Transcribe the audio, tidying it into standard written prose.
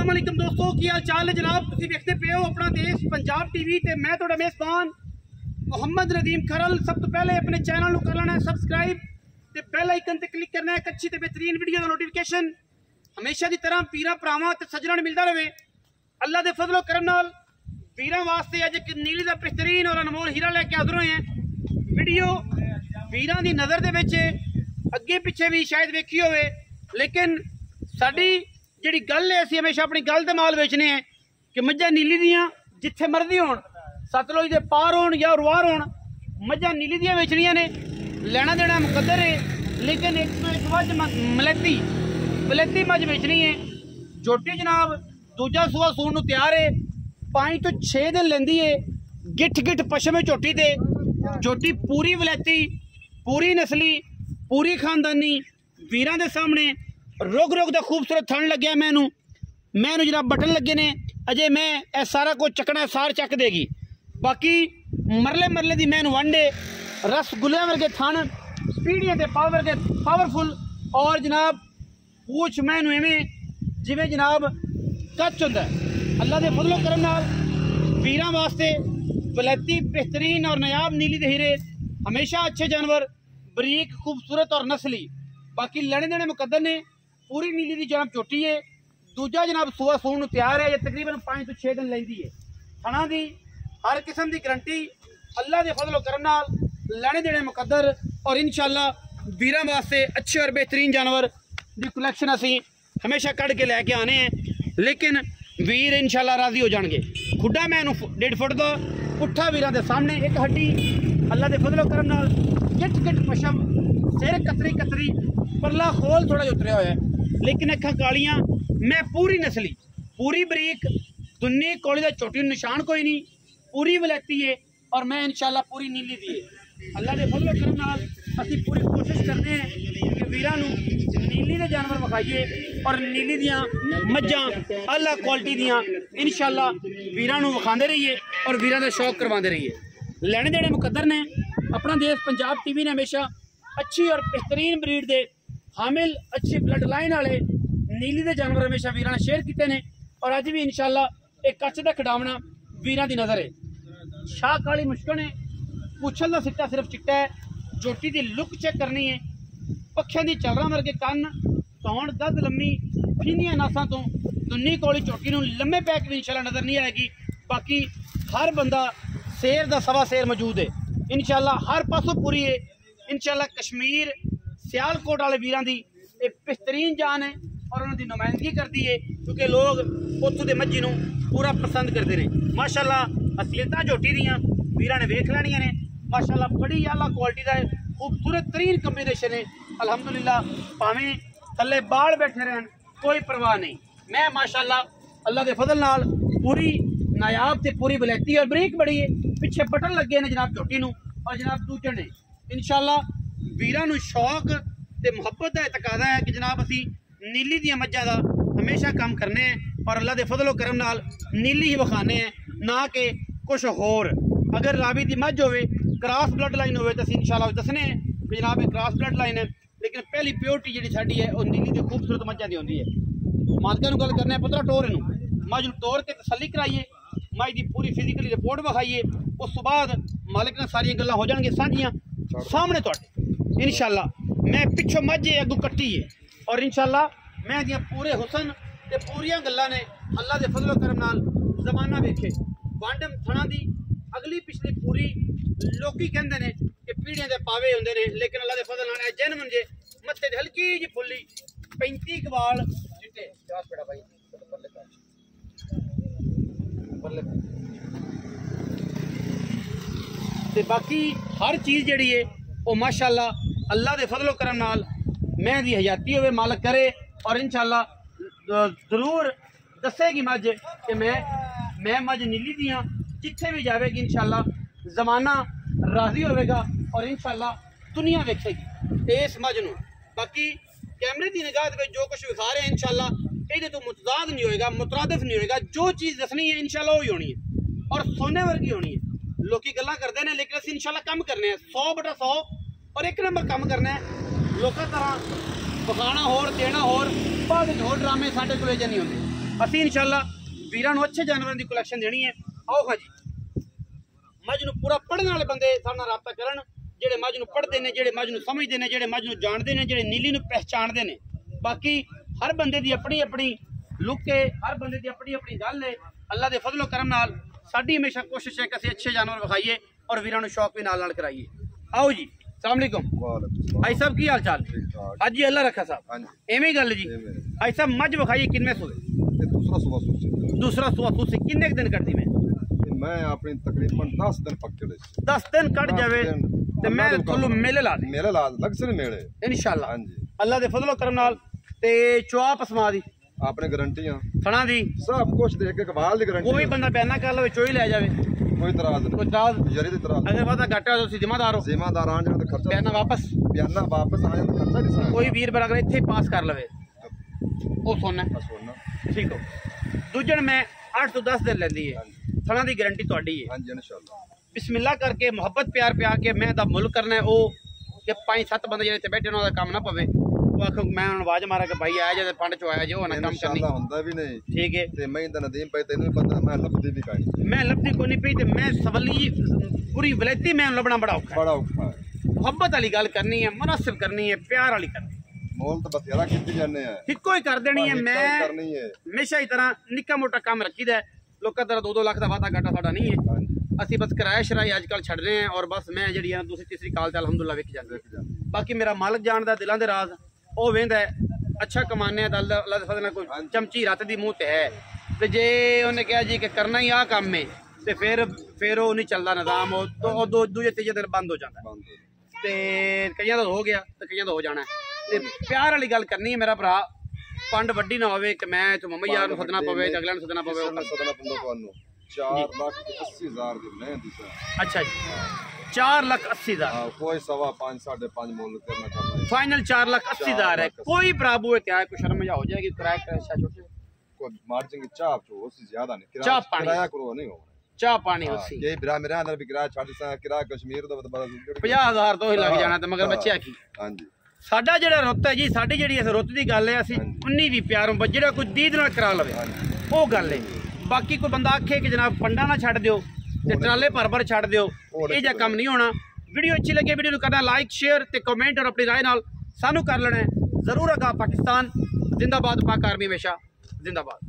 अस्सलाम वालेकुम दोस्तों, की हाल चाल है जनाब। तुसीं देखते पे हो अपना देश पंजाब टीवी ते मैं तुहाडा मेज़बान मोहम्मद नदीम खरल। सब तो पहले अपने चैनल को कर लेना है सबसक्राइब ते बेल आइकन ते क्लिक करना है। एक अच्छी ते बेहतरीन वीडियो का नोटिफिकेशन हमेशा की तरह पीरा भरावां ते सज्जणां नूं मिलदा रहे। अल्लाह दे फजलो करम नाल वीरां वास्ते अज एक नीली दा बेहतरीन और अनमोल हीरा लैके हाज़र होए हैं। वीडियो वीरां दी नज़र दे विच अगे पिछे भी शायद वेखी होवे, लेकिन साडी जिहड़ी गल है असीं हमेशा अपनी गल ते माल बेचने हैं कि मझां नीली दियां जिथे मर्जी होण, सतलुज दे पार होण या रुआर होण, मझां नीली दियां बेचनियां ने। लेना देना मुकद्दर है, लेकिन एक तो एक मज मलैती मझ बेचनी है। जोटी जनाब दूजा सूआ सूण नूं तैयार है, 5 तो 6 दिन लैंदी है। गिठ गिठ पशम है झोटी ते। झोटी पूरी वलैती, पूरी नस्ली, पूरी खानदानी वीरां दे सामने रुग रुग दा खूबसूरत थण लग्या। मैनू जनाब बटन लगे ने, अजे मैं ए सारा कुछ चकना सार चक देगी। बाकी मरले मरले दी मैनू वंडे रसगुल्ले वर्गे थण, पीढ़ियां ते पावरफुल, और जनाब पूछ मैनू इवें जिवें जनाब कच हुंदा है। अल्लाह दे फजलो करम नाल वीरां वास्ते वलैती बेहतरीन और नायाब नीली दे हीरे हमेशा अच्छे जानवर, बरीक खूबसूरत और नस्ली। बाकी लेने देने मुकद्दर ने। पूरी नीली दी जनाब झोटी है। दूजा जनाब सूआ सूण नूं तैयार है, ये तकरीबन 5 तो 6 दिन लैंदी है। थणा दी हर किस्म की गारंटी अल्लाह दे फजलो करम नाल लेने देने मुकद्दर, और इंशाअल्लाह वीरां वास्ते अच्छे और बेहतरीन जानवर दी कलैक्शन असीं हमेशा कढ़ के लैके आने हैं। लेकिन वीर इंशाअल्लाह राजी हो जाएंगे। खुड्डा मैनू 1.5 फुट का पुट्ठा वीरां दे सामने, एक हड्डी अल्लाह दे फजलो करम नाल, गिट गिट पशम, सिर कतरी कतरी, परला खोल थोड़ा जो उतरिया होया, लेकिन अखां कालियां। मैं पूरी नस्ली, पूरी बरीक, दुन्नी कोली दा चोटी निशान कोई नहीं, पूरी वलैती है। और मैं इंशाअल्लाह पूरी नीली दी है। अल्लाह दे फजलो करम नाल असीं पूरी कोशिश करते हैं कि वीरां नूं नीली दे जानवर विखाइए, और नीली दियां मज्जां अल्लाह क्वालिटी दियां इंशाअल्लाह वीरां नूं विखांदे रहिए और वीरां दा शौक करवाते रहिए। लेने देने मुकद्दर ने। अपना देश पंजाब टीवी ने हमेशा अच्छी और बेहतरीन ब्रीड दे हामिल, अच्छी ब्लड लाइन वाले नीली दे जानवर हमेशा वीरां ने शेयर किए हैं। और अज भी इंशाअल्लाह एक कच का खिडावना वीरां दी नज़र है। शाह काली मुश्किल है, पुछल का सिट्टा सिर्फ चिट्टा है। झोटी की लुक चेक करनी है। पक्षियों की चलरा वर्गे कन, सौण दद लम्मी, फीनिया नासां तो दुन्नी कोली झोटी नूं लम्बे पैक भी इंशाअल्लाह नज़र नहीं आएगी। बाकी हर बंदा शेर दा सवा शेर मौजूद है इंशाअल्लाह, हर पासों पूरी है इंशाअल्लाह। कश्मीर सियालकोट वाले वीरां दी एक बेहतरीन जान है और उन्होंने नुमाइंदगी करती है, क्योंकि लोग उत्थों के मज्जी नूं पूरा पसंद करते हैं। माशाअल्लाह असलियतां झोटी दियां वीरां ने वेख लैनियां ने। माशाअल्लाह बड़ी आला क्वालिटी का खूबसूरत तरीन कॉम्बिनेशन है। अलहमदुलिल्लाह भावें थल्ले बाल बैठे रहन, कोई परवाह नहीं। मैं माशाअल्लाह अल्लाह के फजल नाल पूरी नायाब ते पूरी वलैती और बरीक बड़ी है। पिछे बटन लगे ने जनाब झोटी नूं, और जनाब दूजन ने इंशाअल्लाह वीरां नूं शौक ते मुहब्बत का तकाजा है कि जनाब असीं नीली दियां मज्जां दा हमेशा काम करने हैं, और अल्लाह के फजलो करम नाल नीली ही विखाने हैं, ना कि कुछ होर। अगर रावी की मझ होवे, क्रॉस ब्लड लाइन होवे, तो असीं इंशाअल्लाह दसने हैं कि जनाब क्रॉस ब्लड लाइन है। लेकिन पहली प्योरिटी जी साडी है वो नीली की खूबसूरत मज्जां दी होंदी है। मालकां नूं गल करने पुत्रा टोर इनू मझ नूं तोड़ के तसल्ली कराइए, मझ की पूरी फिजिकली रिपोर्ट विखाइए। उस तो बाद मालिक ने सारिया गल्लां हो जाएंगी साझियां सामने तुहाडे इंशाअल्लाह। मैं पिछों मझ है अगू कट्टी है, और इंशाअल्लाह मैं दियां पूरे हुसन ते पूरियां गल्लां ने अल्लाह के फजलो करम नाल जमाना वेखे। वांडम थणा दी अगली पिछली पूरी लोकी कहंदे ने कि पीढ़ियां दे पावे हुंदे ने, लेकिन अल्लाह के फजल नाल जन्म जे मत्थे ते हल्की जी फुल्ली 35 कवाल चिट्टे चास पेड़ा भाई बल्ले ते बाकी हर चीज़ जिहड़ी है वो माशाअल्लाह अल्लाह के फजलो करम नाल मैं दी हयाती होवे मालक करे, और इंशाअल्लाह जरूर दसेगी मझ कि मैं मझ नीली दियाँ जिथे भी जाएगी इंशाअल्लाह जमाना राजी होगा, और इंशाअल्लाह दुनिया वेखेगी इस मझ नूं। बाकी कैमरे की निगाह में जो कुछ विखा रहे हैं इंशाअल्लाह ये तो मुतजाद नहीं होएगा, मुतरादिफ नहीं होएगा। जो चीज़ दसनी है इंशाअल्लाह वही होनी है, और सोने वर्गी होनी है। लोग गल्लां करते हैं, लेकिन असीं इंशाअल्लाह कम करने 100/100 और एक नंबर कम करना है। लोगों तरह पकाना होर देना होर बाद होर ड्रामे साढ़े को नहीं होंगे। ਅਸੀਂ ਇਨਸ਼ਾਅੱਲਾ ਵੀਰਾਂ ਨੂੰ ਅੱਛੇ ਜਾਨਵਰਾਂ ਦੀ ਕਲੈਕਸ਼ਨ ਦੇਣੀ ਹੈ। ਆਓ ਹਾਂ ਜੀ, ਮੱਝ ਨੂੰ ਪੂਰਾ ਪੜ੍ਹਨ ਵਾਲੇ ਬੰਦੇ ਸਾਡੇ ਨਾਲ ਰਾਬਤਾ ਕਰਨ, ਜਿਹੜੇ ਮੱਝ ਨੂੰ ਪੜ੍ਹਦੇ ਨੇ, ਜਿਹੜੇ ਮੱਝ ਨੂੰ ਸਮਝਦੇ ਨੇ, ਜਿਹੜੇ ਮੱਝ ਨੂੰ ਜਾਣਦੇ ਨੇ, ਜਿਹੜੇ ਨੀਲੀ ਨੂੰ ਪਹਿਚਾਣਦੇ ਨੇ। ਬਾਕੀ ਹਰ ਬੰਦੇ ਦੀ ਆਪਣੀ ਆਪਣੀ ਲੁੱਕ ਹੈ, ਹਰ ਬੰਦੇ ਦੀ ਆਪਣੀ ਆਪਣੀ ਗੱਲ ਹੈ। ਅੱਲਾ ਦੇ ਫਜ਼ਲ ਕਰਮ ਨਾਲ ਸਾਡੀ ਹਮੇਸ਼ਾ ਕੋਸ਼ਿਸ਼ ਹੈ ਕਿ ਅਸੀਂ ਅੱਛੇ ਜਾਨਵਰ ਵਿਖਾਈਏ ਔਰ ਵੀਰਾਂ ਨੂੰ ਸ਼ੌਕ ਵੀ ਨਾਲ ਕਰਾਈਏ। आओ जी, अस्सलाम वालेकुम भाई साहब, की हाल चाल? आज जी अल्लाह रखा साहब, एवं गल जी। भाई साहब मझ विखाई किन्ने सूए? दूसरा सुआ सूसी किन्ने दिन कटदी मैं अपनी तकरीबन 10 दिन पक्के 10 दिन कट जावे ते मैं थोलू मेले ला लग से मेले इंशाल्लाह अल्लाह दे फजलो करम नाल। ते चुआ पसमा दी अपने गारंटियां थणा दी सब कुछ दे के कबाल दी गारंटी, कोई बंदा बयाना कर लवे चोई ले जावे, कोई तराज नहीं, कोई तराज यारी दी तराज। अगर वादा घाटा तो जिम्मेदार हो, जिम्मेदार आन जाने खर्चा बयाना वापस आ जाए खर्चा नहीं। कोई वीर बर अगर इत्थे पास कर लवे ओ सोना ठीक हो। दूजन मैं 8 तो 10 दिन लेंदी है, थणा दी गारंटी तुहाडी है। हां जी इंशाल्लाह। बिस्मिल्लाह करके मोहब्बत प्यार प्या के मैं दा मुल्क करना है ओ कि 5-7 बंदे जेड़े इत्थे बैठे उन्हां दा काम ना पवे। आखो मैं आवाज मारा कि भाई आया जे पंड चो आया जो ना काम करनी हुंदा भी नहीं ठीक है। ते मैं इंदा नदीम पे तैनू पता मैं लभदी भी काई, मैं लभदी कोई नहीं पई ते मैं सवली पूरी वलैती मैं लभना बड़ा औखा है। मोहब्बत वाली गल करनी है, मुनासिब करनी है, प्यार वाली करनी है। मोल तो बथेरा कीती जाने है, इक्को ही कर देनी है। मैं हमेशा ही तरह निक्का मोटा काम रखीदा है, लोकां तरह 2-2 लाख दा वादा घाटा साडा नहीं है। ਅਸੀਂ बस किराया शराया अजकल छड़ रहे हैं और बस मैं जी दूसरी तीसरी काल अलहमदुल्ला विक जाते। बाकी मेरा मालिक जानदा दिलों के राज वो वेंदा है, अच्छा कमाने अल्लाह दे फज़ल नाल कोई चमची रत दी मूँह ते है। तो जे उन्हें कहा जी कि करना ही आ काम है तो फिर वो नहीं चलता निज़ाम, तो दूजे तीजे दिन बंद हो जाता है। तो कईयां दा हो गया तो कईयां दा हो जाना है। तो प्यार वाली गल करनी है मेरा भरा, पंड वड्डी ना होवे कि मैं तो मम्मी यार सदना पवे अगले सदना पवे। 4,80,000 दी मैं दिसा। अच्छा जी 4,80,000 कोई 5.5 5.5 मोल करना चाहता है। फाइनल 4,80,000 है। कोई प्राबू है क्या है, कुछ शर्म हो जाएगी किराया छोटे कोई मार्जिन की चाप जो उससे ज्यादा नहीं किराया किराया करो नहीं हो चाह पानी उसी ये बिरा मेरे अंदर भी किराया छाड़ सा किराया कश्मीर दा 50,000 तो ही लग जाना ते मगर बच्चे आखी। हां जी साडा जेड़ा रुत है जी, साडी जेड़ी इस रुत दी गल है असि 19 भी प्यारों जेड़ा कोई दीद नाल करा लवे वो गल है। बाकी कोई बंदा आखे कि जनाब पंडा ना छड़ दियो ते ट्राले भर छड़ दियो, ये जा काम नहीं होना। वीडियो अच्छी लगे वीडियो करना लाइक शेयर ते कमेंट और अपनी राय नाल सानू कर लेना है जरूर। आगा पाकिस्तान जिंदाबाद, पाक आर्मी हमेशा जिंदाबाद।